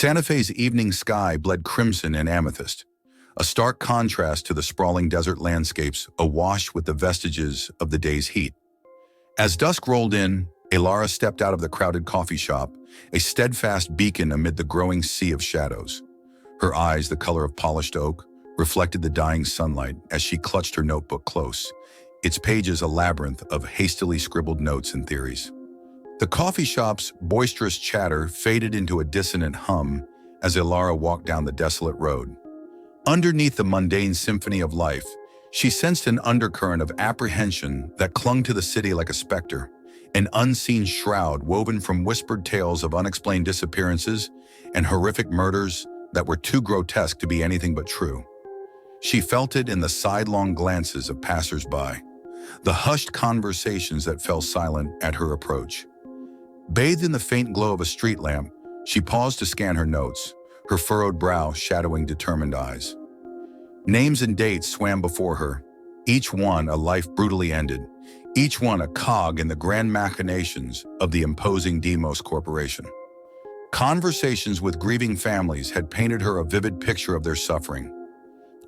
Santa Fe's evening sky bled crimson and amethyst, a stark contrast to the sprawling desert landscapes awash with the vestiges of the day's heat. As dusk rolled in, Elara stepped out of the crowded coffee shop, a steadfast beacon amid the growing sea of shadows. Her eyes, the color of polished oak, reflected the dying sunlight as she clutched her notebook close, its pages a labyrinth of hastily scribbled notes and theories. The coffee shop's boisterous chatter faded into a dissonant hum as Elara walked down the desolate road. Underneath the mundane symphony of life, she sensed an undercurrent of apprehension that clung to the city like a specter, an unseen shroud woven from whispered tales of unexplained disappearances and horrific murders that were too grotesque to be anything but true. She felt it in the sidelong glances of passers-by, the hushed conversations that fell silent at her approach. Bathed in the faint glow of a street lamp, she paused to scan her notes, her furrowed brow shadowing determined eyes. Names and dates swam before her, each one a life brutally ended, each one a cog in the grand machinations of the imposing Deimos Corporation. Conversations with grieving families had painted her a vivid picture of their suffering.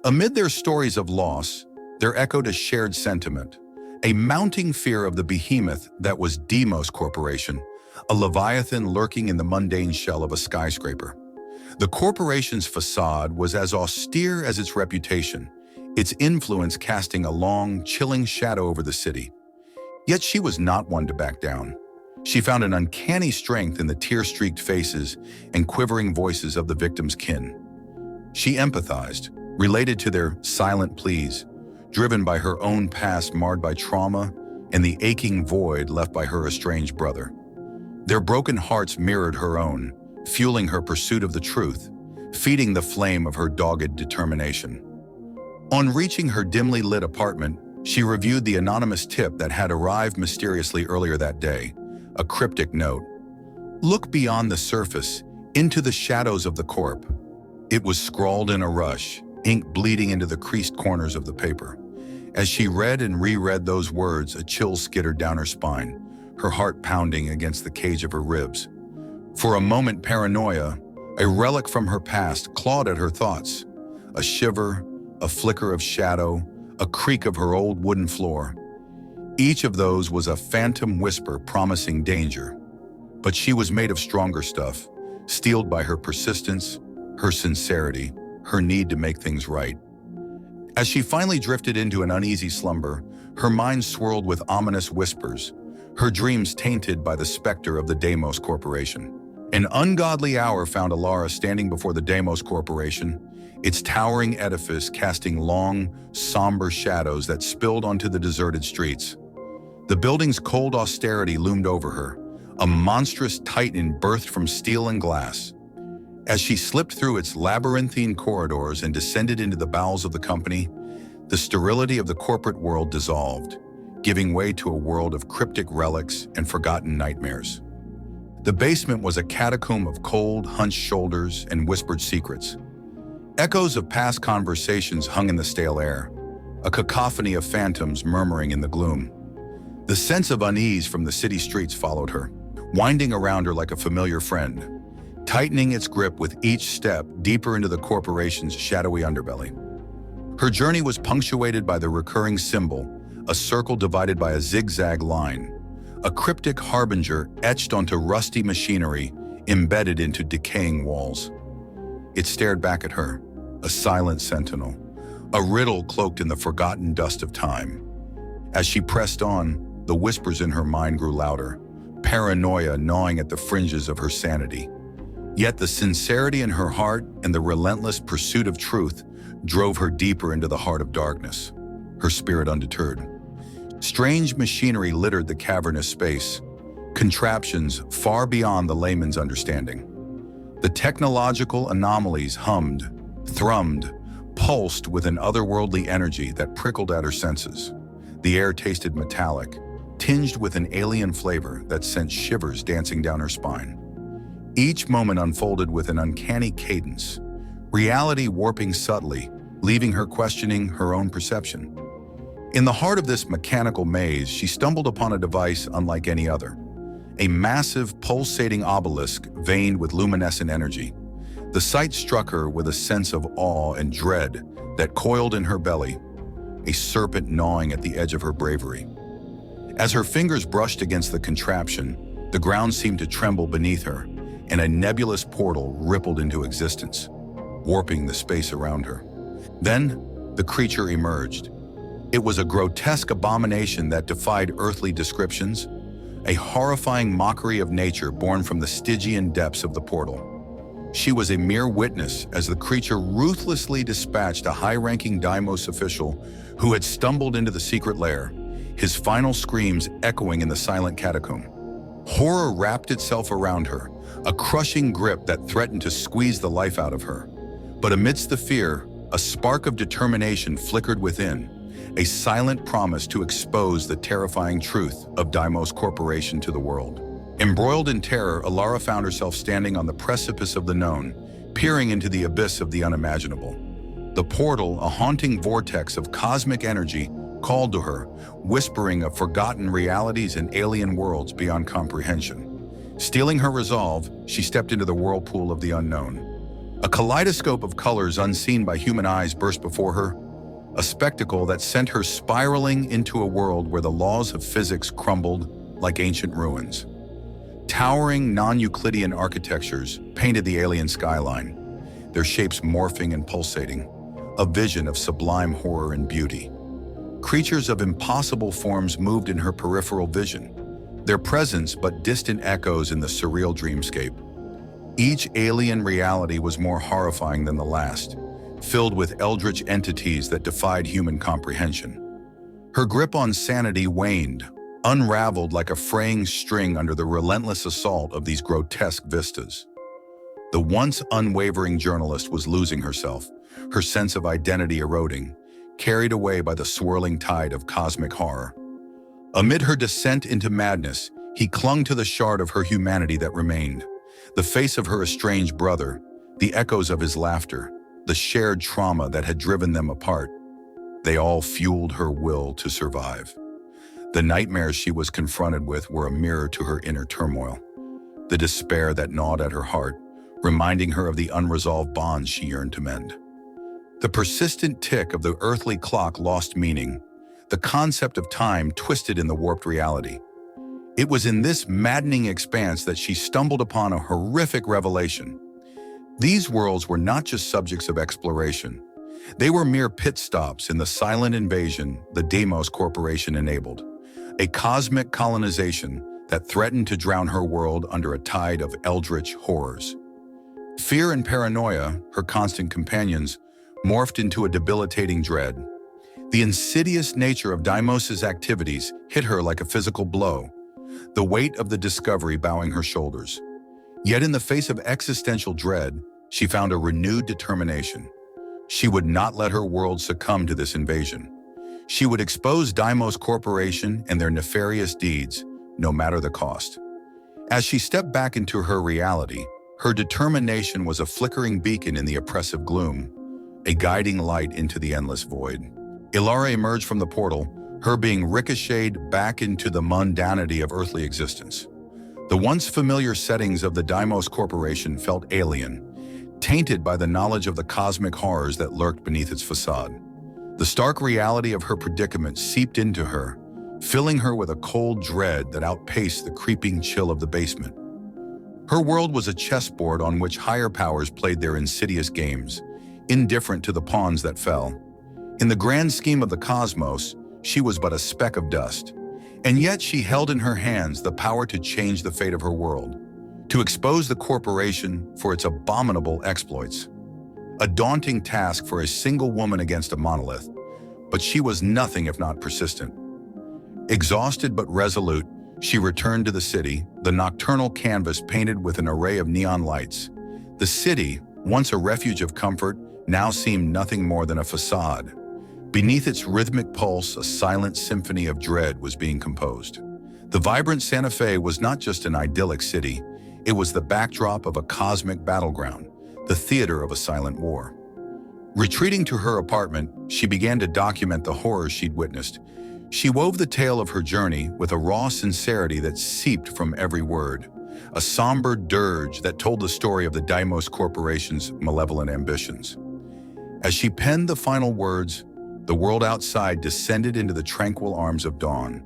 Amid their stories of loss, there echoed a shared sentiment, a mounting fear of the behemoth that was Deimos Corporation, a leviathan lurking in the mundane shell of a skyscraper. The corporation's facade was as austere as its reputation, its influence casting a long, chilling shadow over the city. Yet she was not one to back down. She found an uncanny strength in the tear-streaked faces and quivering voices of the victims' kin. She empathized, related to their silent pleas, driven by her own past marred by trauma and the aching void left by her estranged brother. Their broken hearts mirrored her own, fueling her pursuit of the truth, feeding the flame of her dogged determination. On reaching her dimly lit apartment, she reviewed the anonymous tip that had arrived mysteriously earlier that day, a cryptic note. "Look beyond the surface, into the shadows of the corp." It was scrawled in a rush, ink bleeding into the creased corners of the paper. As she read and reread those words, a chill skittered down her spine, her heart pounding against the cage of her ribs. For a moment, paranoia, a relic from her past, clawed at her thoughts. A shiver, a flicker of shadow, a creak of her old wooden floor. Each of those was a phantom whisper promising danger. But she was made of stronger stuff, steeled by her persistence, her sincerity, her need to make things right. As she finally drifted into an uneasy slumber, her mind swirled with ominous whispers, her dreams tainted by the specter of the Deimos Corporation. An ungodly hour found Elara standing before the Deimos Corporation, its towering edifice casting long, somber shadows that spilled onto the deserted streets. The building's cold austerity loomed over her, a monstrous titan birthed from steel and glass. As she slipped through its labyrinthine corridors and descended into the bowels of the company, the sterility of the corporate world dissolved, giving way to a world of cryptic relics and forgotten nightmares. The basement was a catacomb of cold, hunched shoulders and whispered secrets. Echoes of past conversations hung in the stale air, a cacophony of phantoms murmuring in the gloom. The sense of unease from the city streets followed her, winding around her like a familiar friend, tightening its grip with each step deeper into the corporation's shadowy underbelly. Her journey was punctuated by the recurring symbol, a circle divided by a zigzag line, a cryptic harbinger etched onto rusty machinery embedded into decaying walls. It stared back at her, a silent sentinel, a riddle cloaked in the forgotten dust of time. As she pressed on, the whispers in her mind grew louder, paranoia gnawing at the fringes of her sanity. Yet the sincerity in her heart and the relentless pursuit of truth drove her deeper into the heart of darkness, her spirit undeterred. Strange machinery littered the cavernous space, contraptions far beyond the layman's understanding. The technological anomalies hummed, thrummed, pulsed with an otherworldly energy that prickled at her senses. The air tasted metallic, tinged with an alien flavor that sent shivers dancing down her spine. Each moment unfolded with an uncanny cadence, reality warping subtly, leaving her questioning her own perception. In the heart of this mechanical maze, she stumbled upon a device unlike any other. A massive, pulsating obelisk veined with luminescent energy. The sight struck her with a sense of awe and dread that coiled in her belly, a serpent gnawing at the edge of her bravery. As her fingers brushed against the contraption, the ground seemed to tremble beneath her, and a nebulous portal rippled into existence, warping the space around her. Then, the creature emerged. It was a grotesque abomination that defied earthly descriptions, a horrifying mockery of nature born from the Stygian depths of the portal. She was a mere witness as the creature ruthlessly dispatched a high-ranking Deimos official who had stumbled into the secret lair, his final screams echoing in the silent catacomb. Horror wrapped itself around her, a crushing grip that threatened to squeeze the life out of her. But amidst the fear, a spark of determination flickered within, a silent promise to expose the terrifying truth of Deimos Corporation to the world. Embroiled in terror, Alara found herself standing on the precipice of the known, peering into the abyss of the unimaginable. The portal, a haunting vortex of cosmic energy, called to her, whispering of forgotten realities and alien worlds beyond comprehension. Steeling her resolve, she stepped into the whirlpool of the unknown. A kaleidoscope of colors unseen by human eyes burst before her, a spectacle that sent her spiraling into a world where the laws of physics crumbled like ancient ruins. Towering non-Euclidean architectures painted the alien skyline, their shapes morphing and pulsating, a vision of sublime horror and beauty. Creatures of impossible forms moved in her peripheral vision, their presence but distant echoes in the surreal dreamscape. Each alien reality was more horrifying than the last, filled with eldritch entities that defied human comprehension. Her grip on sanity waned, unraveled like a fraying string under the relentless assault of these grotesque vistas. The once unwavering journalist was losing herself, her sense of identity eroding, carried away by the swirling tide of cosmic horror. Amid her descent into madness, he clung to the shard of her humanity that remained, the face of her estranged brother, the echoes of his laughter, the shared trauma that had driven them apart. They all fueled her will to survive. The nightmares she was confronted with were a mirror to her inner turmoil, the despair that gnawed at her heart, reminding her of the unresolved bonds she yearned to mend. The persistent tick of the earthly clock lost meaning, the concept of time twisted in the warped reality. It was in this maddening expanse that she stumbled upon a horrific revelation. These worlds were not just subjects of exploration. They were mere pit stops in the silent invasion the Deimos Corporation enabled, a cosmic colonization that threatened to drown her world under a tide of eldritch horrors. Fear and paranoia, her constant companions, morphed into a debilitating dread. The insidious nature of Deimos's activities hit her like a physical blow, the weight of the discovery bowing her shoulders. Yet in the face of existential dread, she found a renewed determination. She would not let her world succumb to this invasion. She would expose Deimos Corporation and their nefarious deeds, no matter the cost. As she stepped back into her reality, her determination was a flickering beacon in the oppressive gloom, a guiding light into the endless void. Alara emerged from the portal, her being ricocheted back into the mundanity of earthly existence. The once familiar settings of the Deimos Corporation felt alien, tainted by the knowledge of the cosmic horrors that lurked beneath its facade. The stark reality of her predicament seeped into her, filling her with a cold dread that outpaced the creeping chill of the basement. Her world was a chessboard on which higher powers played their insidious games, indifferent to the pawns that fell. In the grand scheme of the cosmos, she was but a speck of dust, and yet she held in her hands the power to change the fate of her world, to expose the corporation for its abominable exploits. A daunting task for a single woman against a monolith, but she was nothing if not persistent. Exhausted but resolute, she returned to the city, the nocturnal canvas painted with an array of neon lights. The city, once a refuge of comfort, now seemed nothing more than a facade. Beneath its rhythmic pulse, a silent symphony of dread was being composed. The vibrant Santa Fe was not just an idyllic city, it was the backdrop of a cosmic battleground, the theater of a silent war. Retreating to her apartment, she began to document the horrors she'd witnessed. She wove the tale of her journey with a raw sincerity that seeped from every word, a somber dirge that told the story of the Deimos Corporation's malevolent ambitions. As she penned the final words, the world outside descended into the tranquil arms of dawn,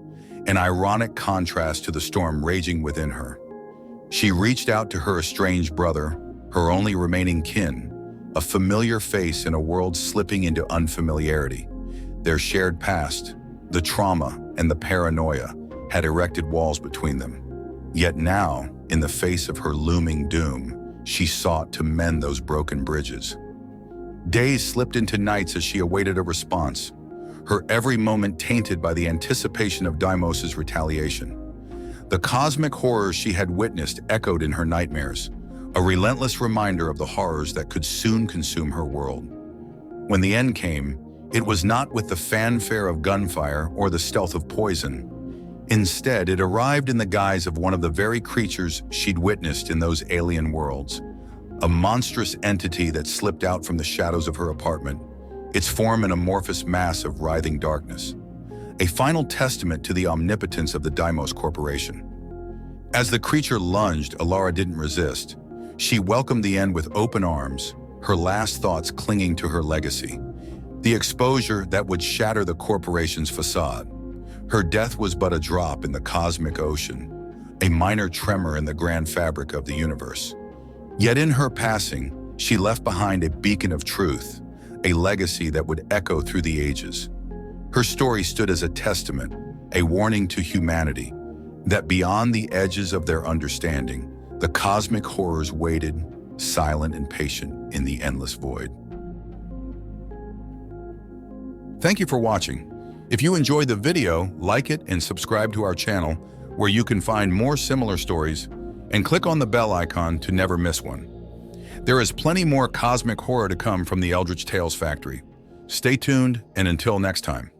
an ironic contrast to the storm raging within her. She reached out to her estranged brother, her only remaining kin, a familiar face in a world slipping into unfamiliarity. Their shared past, the trauma and the paranoia, had erected walls between them. Yet now, in the face of her looming doom, she sought to mend those broken bridges. Days slipped into nights as she awaited a response, her every moment tainted by the anticipation of Deimos's retaliation. The cosmic horrors she had witnessed echoed in her nightmares, a relentless reminder of the horrors that could soon consume her world. When the end came, it was not with the fanfare of gunfire or the stealth of poison. Instead, it arrived in the guise of one of the very creatures she'd witnessed in those alien worlds, a monstrous entity that slipped out from the shadows of her apartment, its form an amorphous mass of writhing darkness, a final testament to the omnipotence of the Deimos Corporation. As the creature lunged, Alara didn't resist. She welcomed the end with open arms, her last thoughts clinging to her legacy, the exposure that would shatter the corporation's facade. Her death was but a drop in the cosmic ocean, a minor tremor in the grand fabric of the universe. Yet in her passing, she left behind a beacon of truth, a legacy that would echo through the ages. Her story stood as a testament, a warning to humanity, that beyond the edges of their understanding, the cosmic horrors waited, silent and patient in the endless void. Thank you for watching. If you enjoyed the video, like it and subscribe to our channel, where you can find more similar stories, and click on the bell icon to never miss one. There is plenty more cosmic horror to come from the Eldritch Tales Factory. Stay tuned, and until next time.